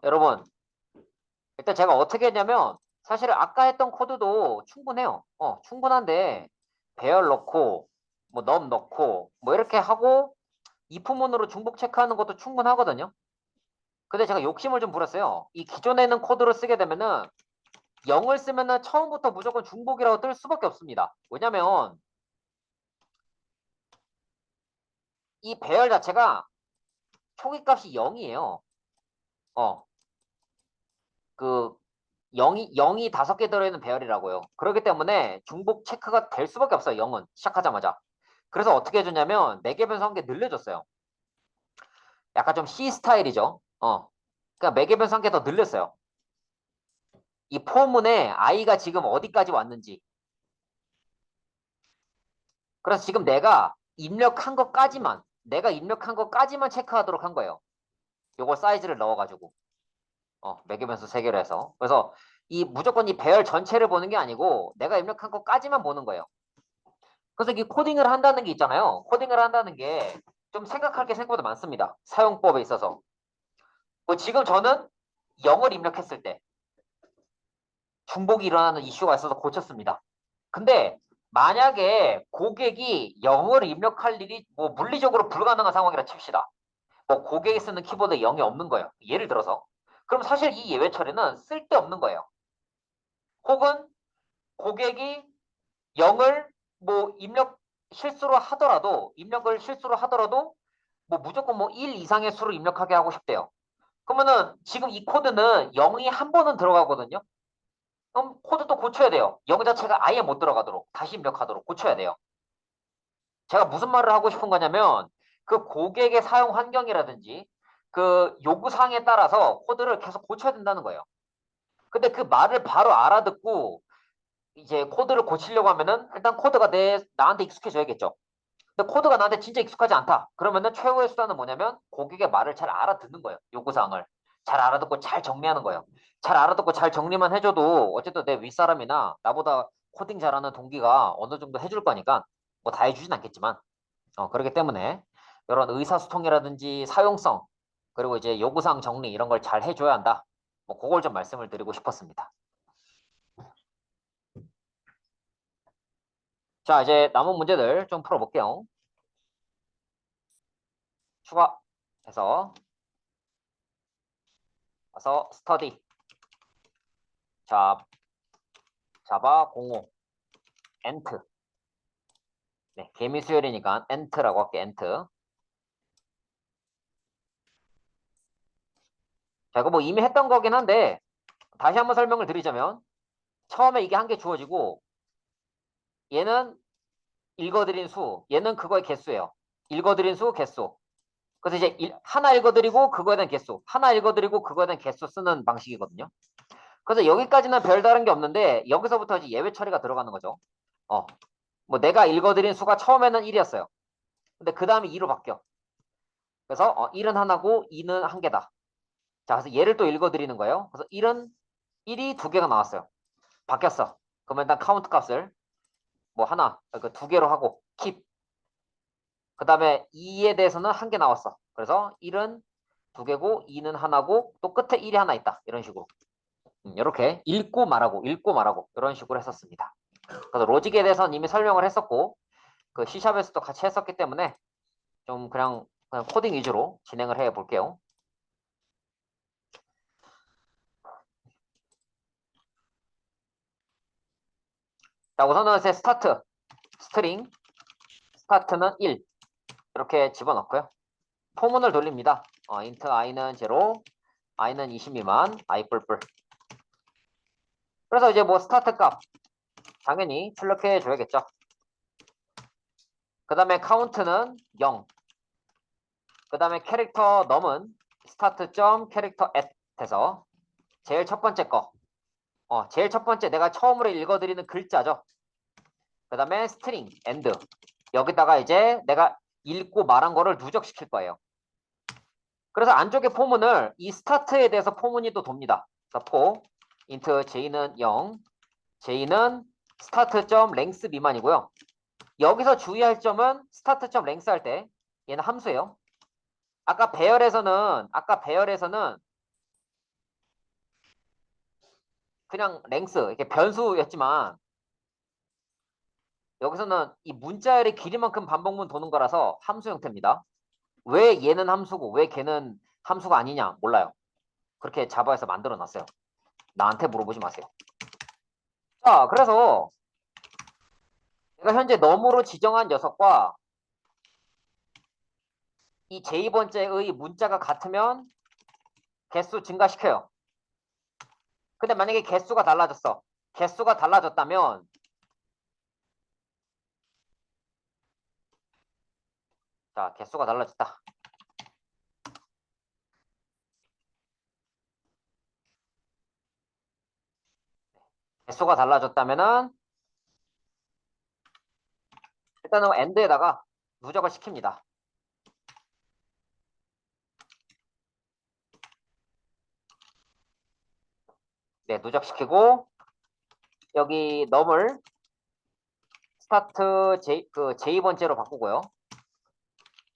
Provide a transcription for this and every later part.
여러분, 일단 제가 어떻게 했냐면 사실 아까 했던 코드도 충분해요. 충분한데 배열 넣고 뭐 넘 넣고 뭐 이렇게 하고 if문으로 중복 체크하는 것도 충분하거든요. 근데 제가 욕심을 좀 부렸어요. 이 기존에 있는 코드를 쓰게 되면은 0을 쓰면은 처음부터 무조건 중복이라고 뜰 수밖에 없습니다. 왜냐면 이 배열 자체가 초기 값이 0이에요. 어, 그 0이 5개 들어있는 배열이라고요. 그렇기 때문에 중복 체크가 될 수밖에 없어요. 0은 시작하자마자. 그래서 어떻게 해줬냐면 매개 변수 한 개 늘려줬어요. 약간 좀 C 스타일이죠. 그러니까 매개 변수 한 개 더 늘렸어요. 이 포문에 i가 지금 어디까지 왔는지. 그래서 지금 내가 입력한 것까지만 체크하도록 한 거예요. 요거 사이즈를 넣어가지고. 매개 변수 3개로 해서. 그래서 이 무조건 이 배열 전체를 보는 게 아니고 내가 입력한 것까지만 보는 거예요. 그래서 이 코딩을 한다는 게 있잖아요. 코딩을 한다는 게 좀 생각할 게 생각보다 많습니다. 사용법에 있어서. 뭐 지금 저는 0을 입력했을 때 중복이 일어나는 이슈가 있어서 고쳤습니다. 근데 만약에 고객이 0을 입력할 일이 뭐 물리적으로 불가능한 상황이라 칩시다. 뭐 고객이 쓰는 키보드에 0이 없는 거예요. 예를 들어서. 그럼 사실 이 예외 처리는 쓸데없는 거예요. 혹은 고객이 0을 뭐 입력을 실수로 하더라도 뭐 무조건 뭐 1 이상의 수를 입력하게 하고 싶대요. 그러면은 지금 이 코드는 0이 한 번은 들어가거든요. 그럼 코드도 고쳐야 돼요. 0 자체가 아예 못 들어가도록 다시 입력하도록 고쳐야 돼요. 제가 무슨 말을 하고 싶은 거냐면 그 고객의 사용 환경이라든지 그 요구사항에 따라서 코드를 계속 고쳐야 된다는 거예요. 근데 그 말을 바로 알아듣고 이제 코드를 고치려고 하면은 일단 코드가 나한테 익숙해져야겠죠. 근데 코드가 나한테 진짜 익숙하지 않다. 그러면은 최후의 수단은 뭐냐면 고객의 말을 잘 알아듣는 거예요. 요구사항을. 잘 알아듣고 잘 정리하는 거예요. 잘 알아듣고 잘 정리만 해줘도 어쨌든 내 윗사람이나 나보다 코딩 잘하는 동기가 어느 정도 해줄 거니까 뭐 다 해주진 않겠지만 그렇기 때문에 이런 의사소통이라든지 사용성 그리고 이제 요구사항 정리 이런 걸 잘 해줘야 한다. 뭐 그걸 좀 말씀을 드리고 싶었습니다. 자, 이제 남은 문제들 좀 풀어볼게요. 추가해서 와서 스터디 자, 자바 05 엔트 네, 개미 수열이니까 엔트라고 할게 엔트. 자, 이거 뭐 이미 했던 거긴 한데 다시 한번 설명을 드리자면 처음에 이게 한 개 주어지고 얘는 읽어드린 수, 얘는 그거의 개수예요. 읽어드린 수, 개수. 그래서 이제 하나 읽어드리고 그거에 대한 개수, 하나 읽어드리고 그거에 대한 개수 쓰는 방식이거든요. 그래서 여기까지는 별다른 게 없는데 여기서부터 이제 예외 처리가 들어가는 거죠. 뭐 내가 읽어드린 수가 처음에는 1이었어요. 근데 그 다음에 2로 바뀌어. 그래서 1은 하나고 2는 한 개다. 자, 그래서 얘를 또 읽어드리는 거예요. 그래서 1이 2개가 나왔어요. 바뀌었어. 그러면 일단 카운트 값을 뭐 하나, 그 2개로 하고 keep. 그 다음에 2에 대해서는 한 개 나왔어. 그래서 1은 2개고 2는 하나고 또 끝에 1이 하나 있다. 이런 식으로. 이렇게 읽고 말하고 이런 식으로 했었습니다. 그래서 로직에 대해서는 이미 설명을 했었고 그 C샵에서도 같이 했었기 때문에 좀 그냥 코딩 위주로 진행을 해 볼게요. 자, 우선은 제 스트링 스타트는 1 이렇게 집어넣고요. 포문을 돌립니다. int i는 0, i는 20 미만, i 뿔뿔. 그래서 이제 뭐 스타트 값 당연히 출력해 줘야겠죠. 그 다음에 카운트는 0. 그 다음에 캐릭터 넘은 스타트.캐릭터 at 해서 제일 첫 번째 거. 제일 첫 번째 내가 처음으로 읽어드리는 글자죠. 그 다음에 스트링 end. 여기다가 이제 내가 읽고 말한 거를 누적시킬 거예요. 그래서 안쪽에 포문을 이 스타트에 대해서 포문이 또 돕니다. 그래서 포 int j는 0, j는 start.length 미만이고요. 여기서 주의할 점은 start.length 할 때 얘는 함수예요. 아까 배열에서는 그냥 랭스 이렇게 변수였지만 여기서는 이 문자열의 길이만큼 반복문 도는 거라서 함수 형태입니다. 왜 얘는 함수고 왜 걔는 함수가 아니냐 몰라요. 그렇게 자바에서 만들어 놨어요. 나한테 물어보지 마세요. 자, 그래서 내가 현재 너무로 지정한 녀석과 이 j 번째의 문자가 같으면 개수 증가시켜요. 근데 만약에 개수가 달라졌어. 개수가 달라졌다면 자, 개수가 달라졌다. 개수가 달라졌다면은 일단은 end에다가 누적을 시킵니다. 네, 누적시키고 여기 num을 스타트 J번째로 바꾸고요.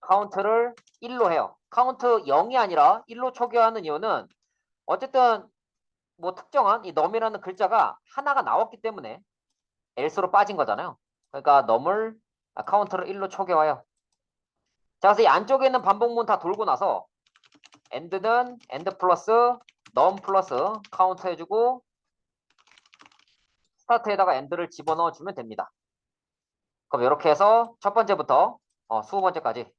카운트를 1로 해요. 카운트 0이 아니라 1로 초기화하는 이유는 어쨌든 뭐 특정한 이 num이라는 글자가 하나가 나왔기 때문에 else로 빠진 거잖아요. 그러니까 num을 카운트를 1로 초기화해요. 자, 그래서 이 안쪽에 있는 반복문 다 돌고 나서 end는 end 플러스 num 플러스 카운트 해주고 스타트에다가 end를 집어넣어 주면 됩니다. 그럼 이렇게 해서 첫 번째부터 20번째까지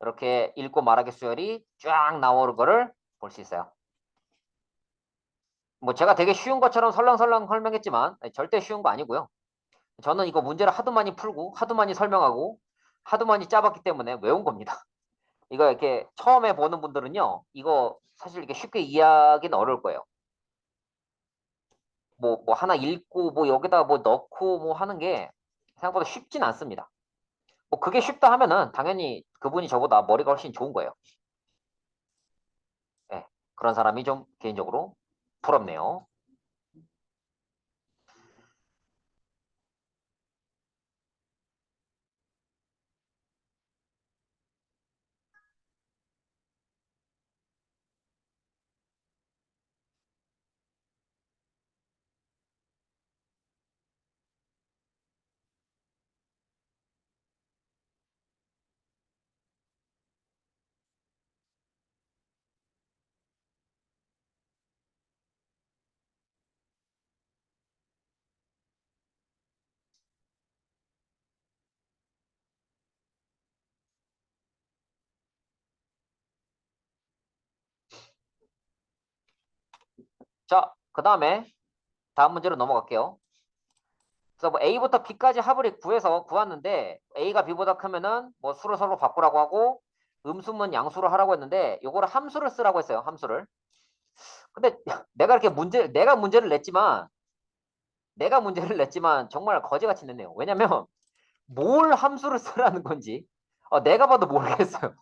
이렇게 읽고 말하기 수열이 쫙 나오는 거를 볼 수 있어요. 뭐 제가 되게 쉬운 것처럼 설렁설렁 설명했지만 절대 쉬운 거 아니고요. 저는 이거 문제를 하도 많이 풀고 하도 많이 설명하고 하도 많이 짜봤기 때문에 외운 겁니다. 이거 이렇게 처음에 보는 분들은요, 이거 사실 이렇게 쉽게 이해하기는 어려울 거예요. 뭐 하나 읽고 뭐 여기다 뭐 넣고 뭐 하는 게 생각보다 쉽진 않습니다. 뭐 그게 쉽다 하면은 당연히 그분이 저보다 머리가 훨씬 좋은 거예요. 네, 그런 사람이 좀 개인적으로 부럽네요. 자, 그 다음에 다음 문제로 넘어갈게요. 그래서 뭐 A부터 B까지 합을 구해서 구했는데 A가 B보다 크면은 뭐 수를 서로 바꾸라고 하고 음수면 양수로 하라고 했는데 요거를 함수를 쓰라고 했어요. 함수를. 근데 내가 이렇게 내가 문제를 냈지만 정말 거지같이 냈네요. 왜냐면 뭘 함수를 쓰라는 건지 내가 봐도 모르겠어요.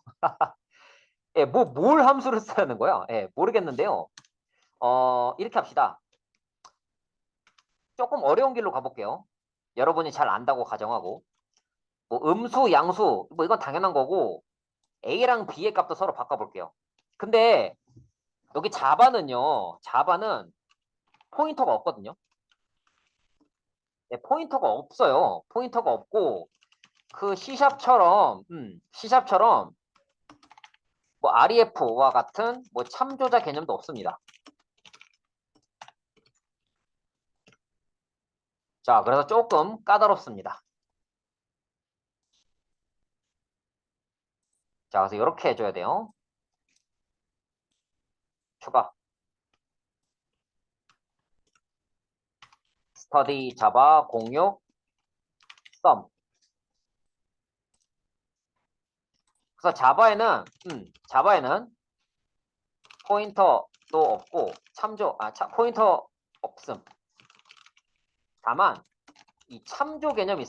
예, 뭘 함수를 쓰라는 거야? 예, 모르겠는데요. 이렇게 합시다. 조금 어려운 길로 가볼게요. 여러분이 잘 안다고 가정하고 뭐 음수, 양수 뭐 이건 당연한 거고 A랑 B의 값도 서로 바꿔볼게요. 근데 여기 자바는 포인터가 없거든요. 네, 포인터가 없어요. 포인터가 없고 그 C샵처럼 뭐 REF와 같은 뭐 참조자 개념도 없습니다. 자, 그래서 조금 까다롭습니다. 자, 그래서 이렇게 해줘야 돼요. 추가 스터디 자바 06 썸. 그래서 자바에는 포인터도 없고 포인터 없음. 다만 이 참조 개념이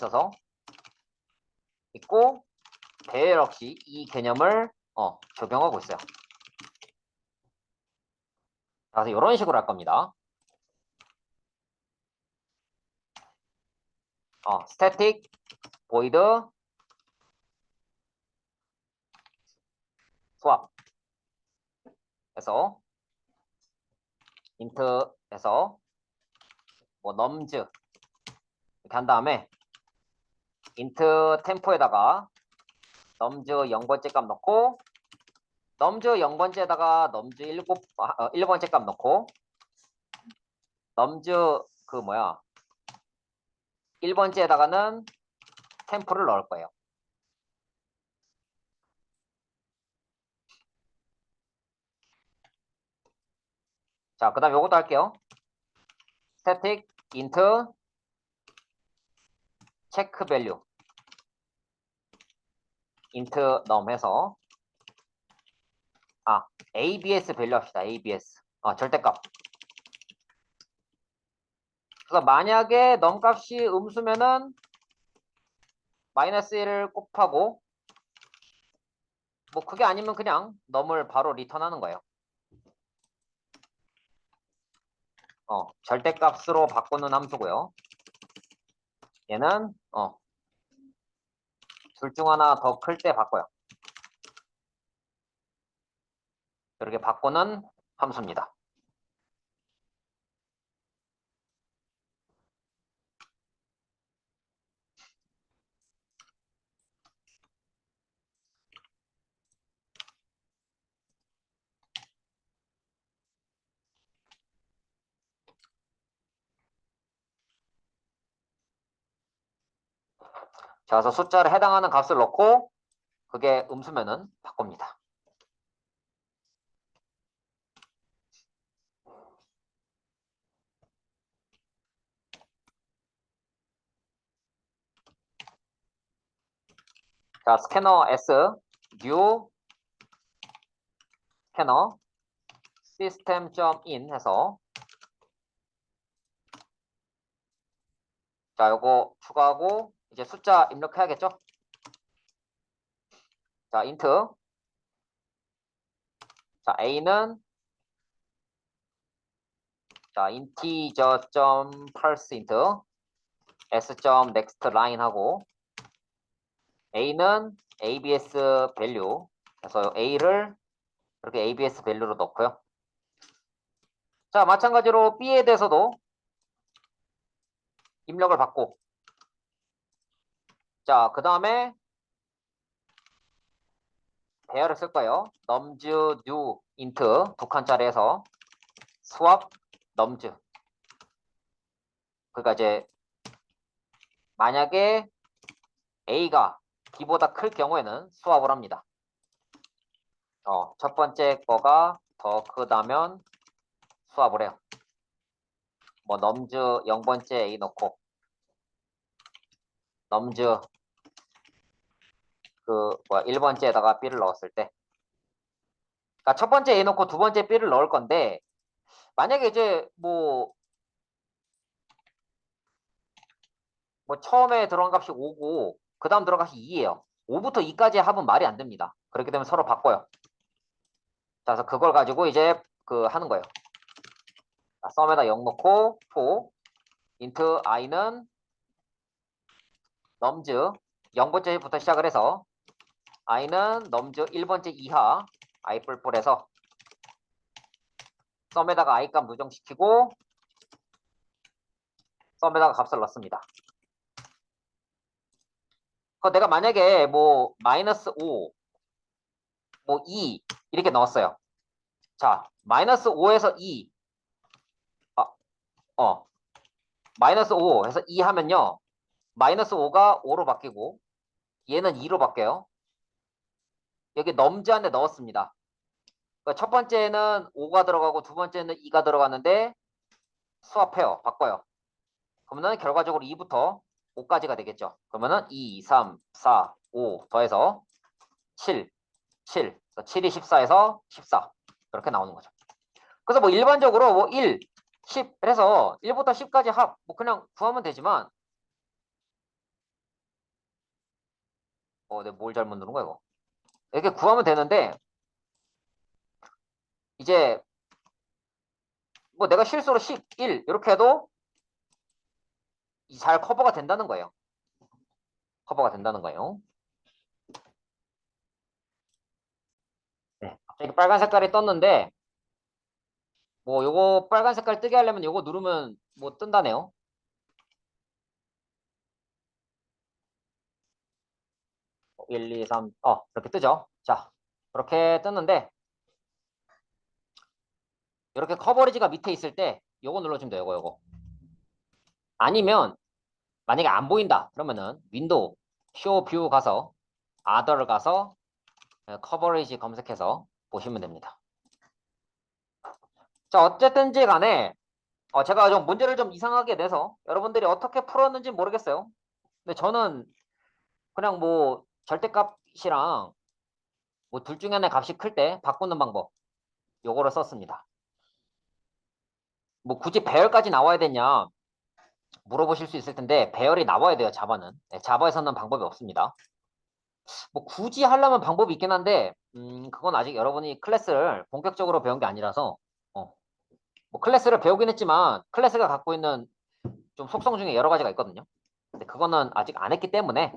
있고 배열 없이 이 개념을 적용하고 있어요. 그래서 이런 식으로 할 겁니다. static void swap 해서 int에서 뭐 넘즈 이렇게 한 다음에 인트 템포에다가 넘즈 0번째 값 넣고 넘즈 0번째에다가 넘즈 1번째 값 넣고 넘즈 그 뭐야 1번째에다가는 템포를 넣을 거예요. 자, 그 다음 요것도 할게요. static int 체크 밸류 int num 해서 abs 밸류 합시다. abs 절대값. 그래서 만약에 num 값이 음수면은 마이너스 1을 곱하고 뭐 그게 아니면 그냥 num을 바로 리턴하는 거예요. 절대값으로 바꾸는 함수고요. 얘는 둘 중 하나 더 클 때 바꿔요. 이렇게 바꾸는 함수입니다. 자, 그래서 숫자를 해당하는 값을 넣고 그게 음수면은 바꿉니다. 자, 스캐너 S, new 스캐너 system.in 해서 자, 요거 추가하고 이제 숫자 입력해야겠죠? 자, int 자, a는 자, integer.parseInt s.nextLine 하고 a는 abs value 그래서 a를 이렇게 abs value로 넣고요. 자, 마찬가지로 b에 대해서도 입력을 받고 자, 그 다음에 대화를 쓸까요? num즈 new int 두 칸짜리에서 swap num즈 그러니까 이제 만약에 a가 b보다 클 경우에는 수합을 합니다. 첫 번째 거가 더 크다면 수합을 해요. 뭐 넘즈 0번째 a 넣고 넘즈 그 뭐야 1번째에다가 b를 넣었을 때 그러니까 첫 번째 a 넣고 두 번째 b를 넣을 건데 만약에 이제 뭐 처음에 들어간 값이 5고 그 다음 들어간 값이 2예요. 5부터 2까지 합은 말이 안 됩니다. 그렇게 되면 서로 바꿔요. 자, 그래서 그걸 가지고 이제 그 하는 거예요. 자, 썸에다 0 넣고 for int i는 넘즈 0번째부터 시작을 해서 i는 넘즈 1번째 이하 i 뿔뿔해서 썸에다가 i 값 누정시키고 썸에다가 값을 넣습니다. 내가 만약에 뭐 마이너스 5, 뭐 2 이렇게 넣었어요. 자, 마이너스 5에서 2, 마이너스 5 해서 2 하면요. 마이너스 5가 5로 바뀌고 얘는 2로 바뀌어요. 여기 넘즈 안에 넣었습니다. 그러니까 첫 번째는 5가 들어가고 두 번째는 2가 들어가는데 수합해요. 바꿔요. 그러면 결과적으로 2부터 5까지가 되겠죠. 그러면은 2, 3, 4, 5 더해서 7, 7. 7이 14에서 14. 이렇게 나오는 거죠. 그래서 뭐 일반적으로 뭐 1, 10 해서 1부터 10까지 합, 뭐 그냥 구하면 되지만 내가 뭘 잘못 누른 거야, 이거. 이렇게 구하면 되는데 이제 뭐 내가 실수로 11 이렇게 해도 잘 커버가 된다는 거예요. 커버가 된다는 거예요. 네. 갑자기 빨간 색깔이 떴는데 뭐 요거 빨간 색깔 뜨게 하려면 요거 누르면 뭐 뜬다네요. 어, 1, 2, 3, 이렇게 뜨죠. 자, 이렇게 떴는데 이렇게 커버리지가 밑에 있을 때 요거 눌러주면 돼요. 요거. 아니면 만약에 안 보인다 그러면은 윈도우 쇼 뷰 가서 other 가서 커버리지 검색해서 보시면 됩니다. 자, 어쨌든지 간에 제가 좀 문제를 좀 이상하게 내서 여러분들이 어떻게 풀었는지 모르겠어요. 근데 저는 그냥 뭐 절대값이랑 뭐 둘 중에 하나의 값이 클 때 바꾸는 방법 요거를 썼습니다. 뭐 굳이 배열까지 나와야 되냐 물어보실 수 있을 텐데 배열이 나와야 돼요. 자바는. 네, 자바에서는 방법이 없습니다. 뭐 굳이 하려면 방법이 있긴 한데 그건 아직 여러분이 클래스를 본격적으로 배운 게 아니라서 어, 뭐 클래스를 배우긴 했지만 클래스가 갖고 있는 좀 속성 중에 여러 가지가 있거든요. 근데 그거는 아직 안 했기 때문에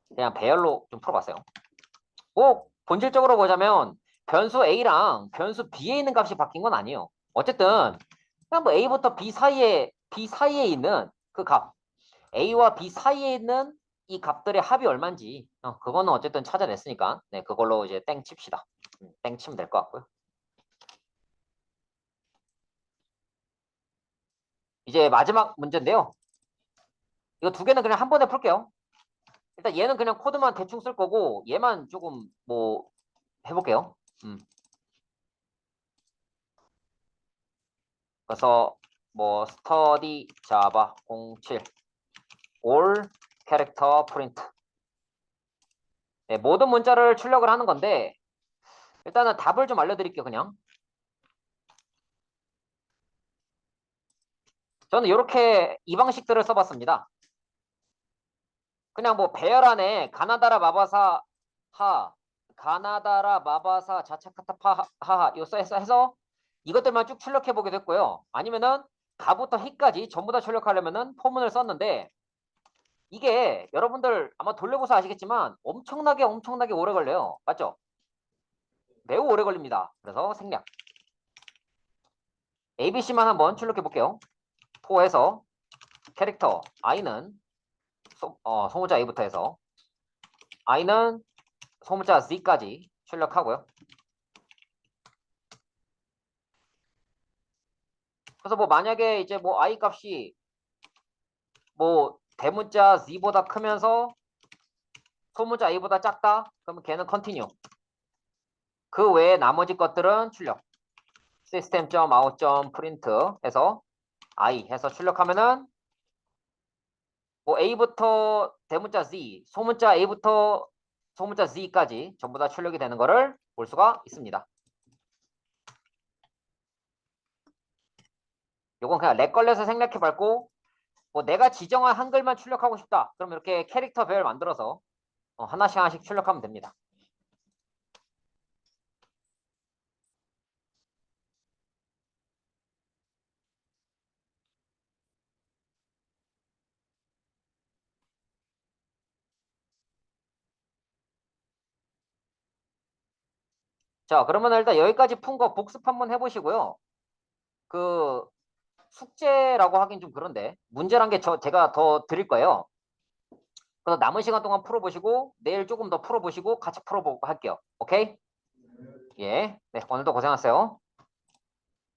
그냥 배열로 좀 풀어봤어요. 뭐 본질적으로 보자면 변수 A랑 변수 B에 있는 값이 바뀐 건 아니에요. 어쨌든 그냥 뭐 A부터 B 사이에 있는 그 값, A와 B 사이에 있는 이 값들의 합이 얼마인지 그거는 어쨌든 찾아냈으니까 네, 그걸로 이제 땡 칩시다. 땡 치면 될 것 같고요. 이제 마지막 문제인데요. 이거 두 개는 그냥 한 번에 풀게요. 일단 얘는 그냥 코드만 대충 쓸 거고 얘만 조금 뭐 해볼게요. 그래서 뭐 스터디 자바 07 all 캐릭터 프린트 네, 모든 문자를 출력을 하는 건데 일단은 답을 좀 알려드릴게요. 그냥 저는 이렇게 이 방식들을 써봤습니다. 그냥 뭐 배열 안에 가나다라 마바사 자차카타파 하하 요 해서 이것들만 쭉 출력해 보게 됐고요. 아니면은 가부터 히까지 전부 다 출력하려면은 포문을 썼는데 이게 여러분들 아마 돌려보서 아시겠지만 엄청나게 오래 걸려요. 맞죠? 매우 오래 걸립니다. 그래서 생략. ABC만 한번 출력해 볼게요. 포에서 캐릭터 I는 소문자 A부터 해서 I는 소문자 Z까지 출력하고요. 그래서 뭐 만약에 이제 뭐 I 값이 뭐 대문자 Z보다 크면서 소문자 A보다 작다? 그러면 걔는 컨티뉴. 그 외에 나머지 것들은 출력. system.out.print 해서 I 해서 출력하면은 뭐 A부터 대문자 Z, 소문자 A부터 소문자 Z까지 전부 다 출력이 되는 거를 볼 수가 있습니다. 요건 그냥 렉 걸려서 생략해 밟고 뭐 내가 지정한 한글만 출력하고 싶다. 그럼 이렇게 캐릭터 배열 만들어서 하나씩 출력하면 됩니다. 자, 그러면 일단 여기까지 푼 거 복습 한번 해보시고요. 그 숙제라고 하긴 좀 그런데 문제란 게 제가 더 드릴 거예요. 그래서 남은 시간 동안 풀어보시고 내일 조금 더 풀어보시고 같이 풀어보고 할게요. 오케이? 예. 네, 오늘도 고생하셨어요.